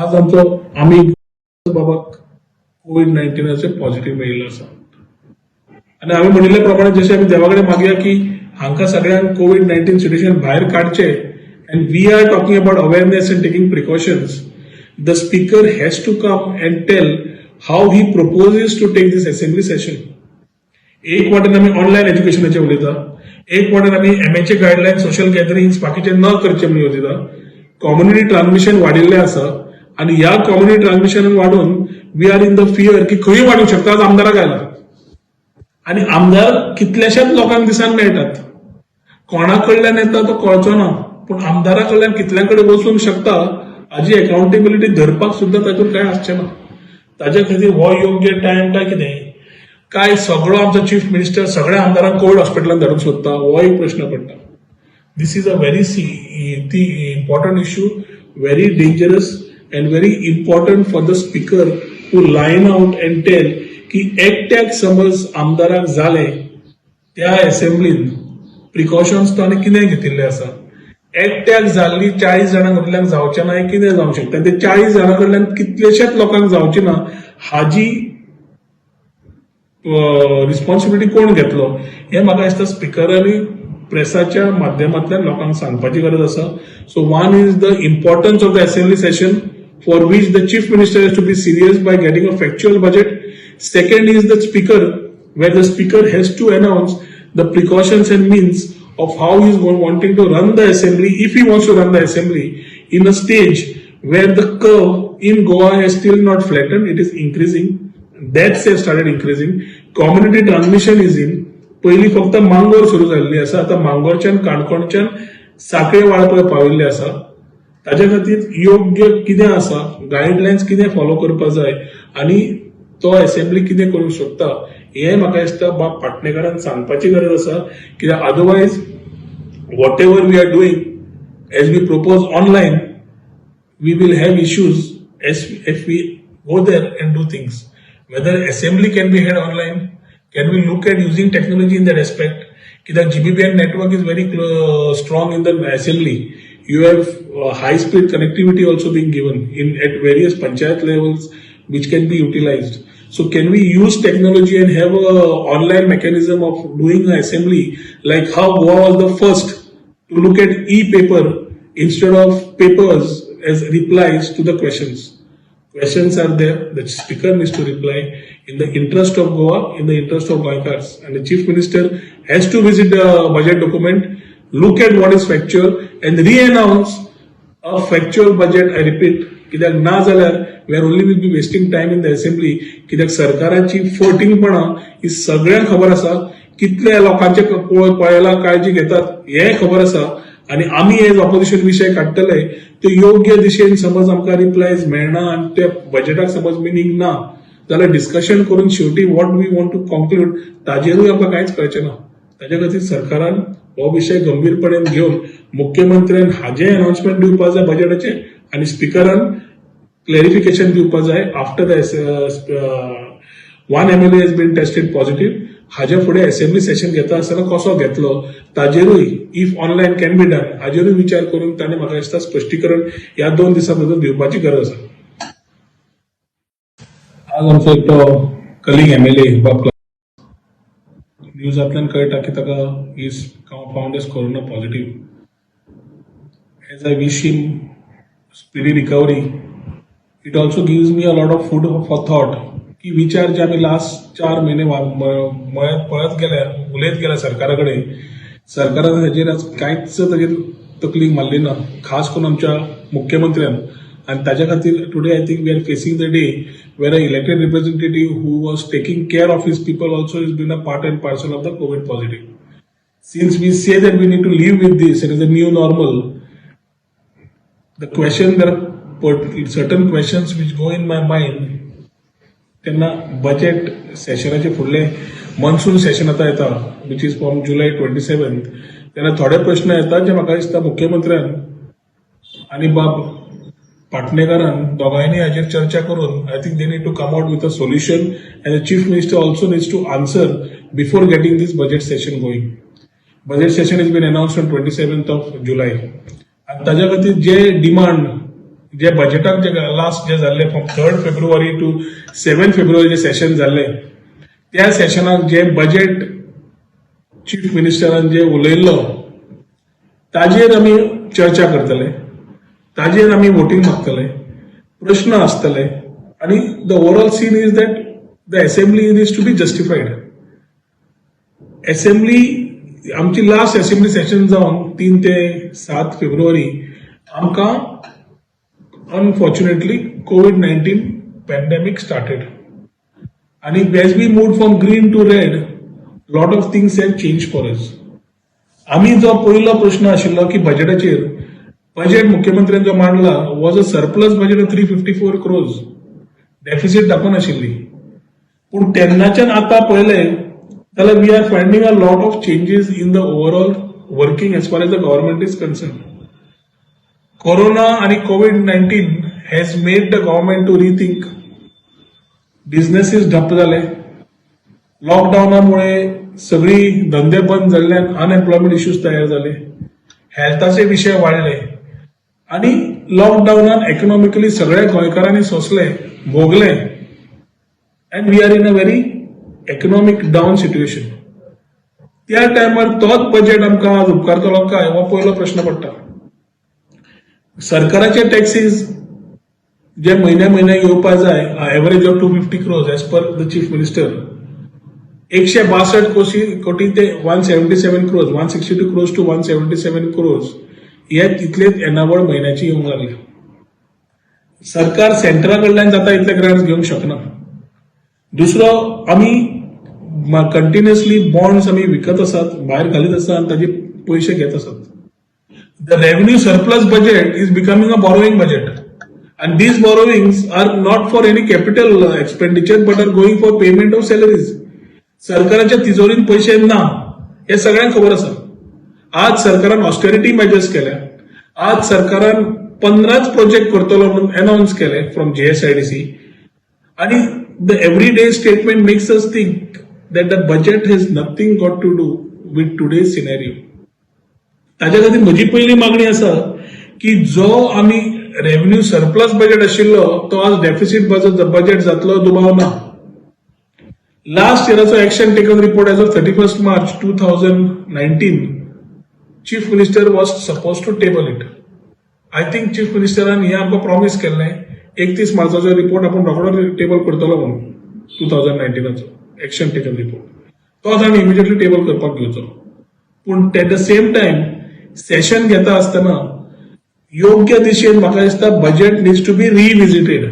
आज आमचो आम्ही बाबा कोविड-19 पॉझिटिव्ह मेळिल्लो आसा आणि आम्ही म्हणिल्ल्या प्रमाणे जशें आमी देवा कडेन मागया की हांकां सगळ्यांक कोविड-19 सिच्युएशन भायर काडचे and we are talking about awareness and taking precautions. The speaker has to come and tell how he proposes to take this assembly session. एक वाटेन आमी ऑनलायन एज्युकेशनाचेर उलयता, एक वाटेन आमी MHA गायडलायन सोशल गॅदरिंग्स बाकीचे न करचे म्हणून उलयता. कम्युनिटी ट्रान्समिशन वाडिल्लें आसा आणि ह्या कम्युनिटी ट्रान्समिशन वाडून we are in the fear की खंय वाडूंक शकता. आज आमदाराक आयला आणि आमदार कितल्याशाच लोकांक दिसान मेळटात. कोणा कडल्यान येता तो कळचो ना, पण आमदारा कडल्यान कितल्यांकडे वचूंक शकता हाजी अकाउंटेबिलिटी धरपाक सुद्धा तातूंत काय आसचें ना. ताच्या खातीर हो योग्य टायम काय कितें काय सगळो आमचो चीफ मिनिस्टर सगळ्या आमदारांक कोविड हॉस्पिटलांत धाडूंक सोदता हो एक प्रश्न पडटा. This is a very important issue, very dangerous and very important for the speaker to line out and tell की एकट्याक समज आमदाराक जालें त्या असेंब्लीन प्रिकॉशन्स ताणें कितें घेतिल्ले आसा. एकट्याक जाल्ली 40 जाणां कडल्यान जावचें ना हें कितें जावंक शकता. ते 40 जाणां कडल्यान कितलेशेच लोकांक जावचें ना हाजी रिस्पॉन्सिबिलिटी कोण घेतलो हें म्हाका दिसता स्पिकरांनी प्रेसाच्या माध्यमांतल्यान लोकांक सांगपाची गरज आसा. So one is the importance of the assembly session for which the chief minister has to be serious by getting a factual budget. Second is the speaker, where the speaker has to announce the precautions and means of how he is wanting to run the assembly, if he wants to run the assembly in a stage where the curve in Goa has still not flattened, it is increasing. Deaths have started increasing. Community transmission is in. पहिली फक्त मांगोर सुरू झालेली आसा, आता मांगोरच्यान काणकोणच्यान साखळे वाळपय पाविल्ले आसा. ताच्या खातीर योग्य कितें आसा, गायडलायन्स कितें फॉलो करपाक जाय आनी तो असेंब्ली कितें करूंक सोदता हें म्हाका दिसता बाब पाटणेकारांक सांगपाची गरज आसा. कित्याक otherwise whatever we are doing as we propose online we will have issues if we go there and do things. Whether assembly can be held online, can we look at using technology in that aspect? Kidak GBPN network is very strong in the assembly. You have high-speed connectivity also being given at various panchayat levels, which can be utilized. So can we use technology and have a online mechanism of doing an assembly like how Goa was the first to look at e-paper instead of papers as replies to the questions. Questions are there, the speaker needs to reply in the interest of Goa, in the interest of Goikars, and the chief minister has to visit the budget document, look at what is factual and re-announce a factual budget. I repeat, कित्याक ना जाल्यार we are only will be wasting time in the assembly. कित्याक सरकाराची फटिंगपणां ही सगळ्यांक खबर आसा, कितल्या लोकांचे पळयला काळजी घेतात हें खबर आसा आणि आमी एज ऑपोजिशन विशय काडटले ते योग्य दिशेन समज आमकां रिप्लायज मेळना आणि त्या बजेटाक समज मिनींग ना जाल्यार डिस्कशन करून शेवटी what we want to conclude ताजेरूय आमकां कांयच कळचें ना. ताच्या खातीर सरकारान हो विशय गंभीरपणेन घेवन मुख्यमंत्र्यान हाजें अनाउन्समेंट दिवपाक जाय बजेटाचें आणि स्पिकरान क्लॅरिफिकेशन दिवपाक जाय after the one MLA has been tested positive. हाजे फुडें असेंब्ली सेशन घेता आसतना कसो घेतलो ताजेरूय if online can be done हाजेरूय विचार करून ताणें म्हाका दिसता स्पश्टीकरण ह्या 2 दिसां भितर दिवपाची गरज आसा. आज आमचो एकटो कलीग MLA न्यूजांतल्यान कळटा की ताका is found as corona positive. As I wish him speedy recovery, it also gives me a lot of food for thought की विचार जे आम्ही लास्ट 4 महिने पळत गेल्या उलयत गेल्या सरकारा कडेन, सरकारान हाजेर कांयच ताजेर तकलीक मारली ना, खास करून आमच्या मुख्यमंत्र्यान. आणि ताच्या खातीर today I think we are facing the day where a elected representative who was taking care of his people also is been a part and parcel of the covid positive. Since we say that we need to live with this and is a new normal, the question, there are certain questions which go in my mind. तेन्ना budget सेशनाचे फुडले monsoon session आतां येता which is from जुलै 27. तेन्ना थोडे प्रश्न येतात जे म्हाका दिसता मुख्यमंत्र्यान आनी बाब पाटणेकारान दोगांयनी हाजेर चर्चा करून I think they need to come out with a solution and the chief minister also needs to answer before getting this budget session going. Budget session is been announced on 27th of July. आणि ताच्या खातीर जे demand जे बजेटाक जे last जे जाल्ले from 3rd फेब्रुवारी to 7 फेब्रुवारी जे सेशन जाल्ले त्या सेशनाक जे बजेट चीफ मिनिस्टरान जे उलयल्लो ताजेर आमी चर्चा करतले, ताजेर आमी वोटींग मागतले, प्रश्न आसतले आणि the overall scene is that the assembly is to be justified. Assembly आमची लास्ट असेंब्ली सेशन जावन 3 ते 7 फेब्रुवारी आमकां अनफॉर्च्युनेटली COVID-19 पॅन्डेमिक स्टार्टेड आणि as we moved from green to red lot of things have change for us. आम्ही जो पहिलो प्रश्न आशिल्लो की बजेटाचेर बजेट मुख्यमंत्र्यान जो मांडला was a surplus budget of 354 crores, deficit दाखोवन आशिल्ली. पूण तेन्नाच्यान आतां पळयलें जाल्यार we are finding a lot of changes in the overall working as far as the government is concern. Corona आणि COVID-19 has made the government to rethink. Businesses ठप्प झाले, लॉकडाऊनामुळे सगळी धंदे बंद जाल्ल्यान अनएम्प्लॉयमेंट इश्यूज तयार झाले, हेल्थाचे विषय वाढले आणि लॉकडाऊनान इकॉनॉमिकली सगळ्या गोंयकारांनी सोंसले, भोगले and we are in a very economic down situation. त्या टायमार तोच बजेट आमकां आज उपकारतलो काय हो पयलो प्रश्न पडटा. सरकाराचे टॅक्सीस जे म्हयन्या येवपा जाय average of 250 crores as per the chief minister 162 कोटी ते 177 crores, 162 crores to 177 crores हे तितलेच एनावळ महिन्याची येवंक लागले. सरकार सेंट्रा कडल्यान जाता इतले ग्रांट्स घेवंक शकना. दुसरो आमी कंटिन्युअसली बॉन्ड्स आमी विकत आसात, भायर घालीत आसात आनी ताजे पयशे घेत आसात. The revenue surplus budget is becoming a borrowing budget and these borrowings are not for any capital expenditure but are going for payment of salaries. सरकाराच्या तिजोरीन पैसे ना हे सगळ्यांक खबर आसा. आज सरकारान ऑस्टेरिटी मेजर्स केल्या, आज सरकारान 15 प्रोजेक्ट करतलो म्हणून अनाउन्स केले फ्रॉम JSIDC आणि the everyday statement makes us think that the budget has nothing got to do with today's scenario. ताच्या खातीर म्हजी पहिली मागणी आसा की जो आमी रेव्हेन्यू सरप्लस बजेट आशिल्लो तो आज डेफिसीट बजेट जातलो दुबाव ना. लास्ट इयराचो action taken report as of 31st March 2019 chief minister was suppose to table it. I think chief मिनिस्टरान हे आमकां प्रॉमिस केल्लें 31 मार्चाचो रिपोर्ट आपण रोखडो टेबल करतलो म्हणून 2019 एक्शन टेकन रिपोर्ट तो ताणें इमिजिएटली टेबल करपाक घेवचो. पूण at the same time session घेता आसतना योग्य दिशेन म्हाका दिसता budget needs to be revisited.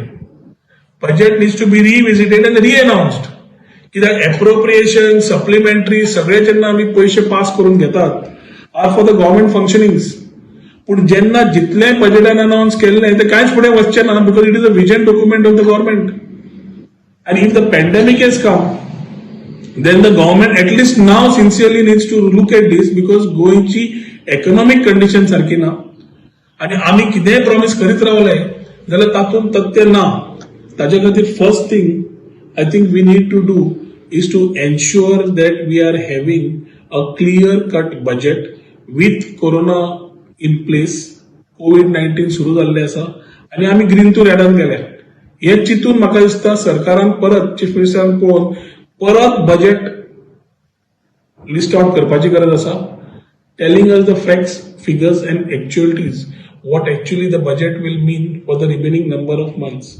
Budget needs to be revisited and reannounced. कित्याक एप्रोप्रिएशन सप्लिमेंटरी सगळे जेन्ना आमी पयशे पास करून घेतात R for the government functionings. पूण जेन्ना जितले बजेटान अनाउन्स केल्ले ते कांयच फुडें वचचें ना because it is a vision document of the government. आनी if the pandemic has come then the government at least now sincerely needs to look at this because गोंयची इकॉनॉमिक कंडिशन सारखी ना आणि आम्ही कितेंय प्रॉमिस करीत रावले जाल्यार तातूंत तथ्य ना. ताचे खातीर first thing I think we need to do is to ensure that we are having a clear cut budget with corona in place. COVID-19 सुरू जाल्लें आसा आनी आमी ग्रीन टू रेडान गेल्या. हे चिंतून म्हाका दिसता सरकारान परत चीफ मिनिस्टरान पळोवन परत बजेट लिस्ट आउट करपाची गरज आसा. Telling us the facts, figures and actualities what actually the budget will mean for the remaining number of months.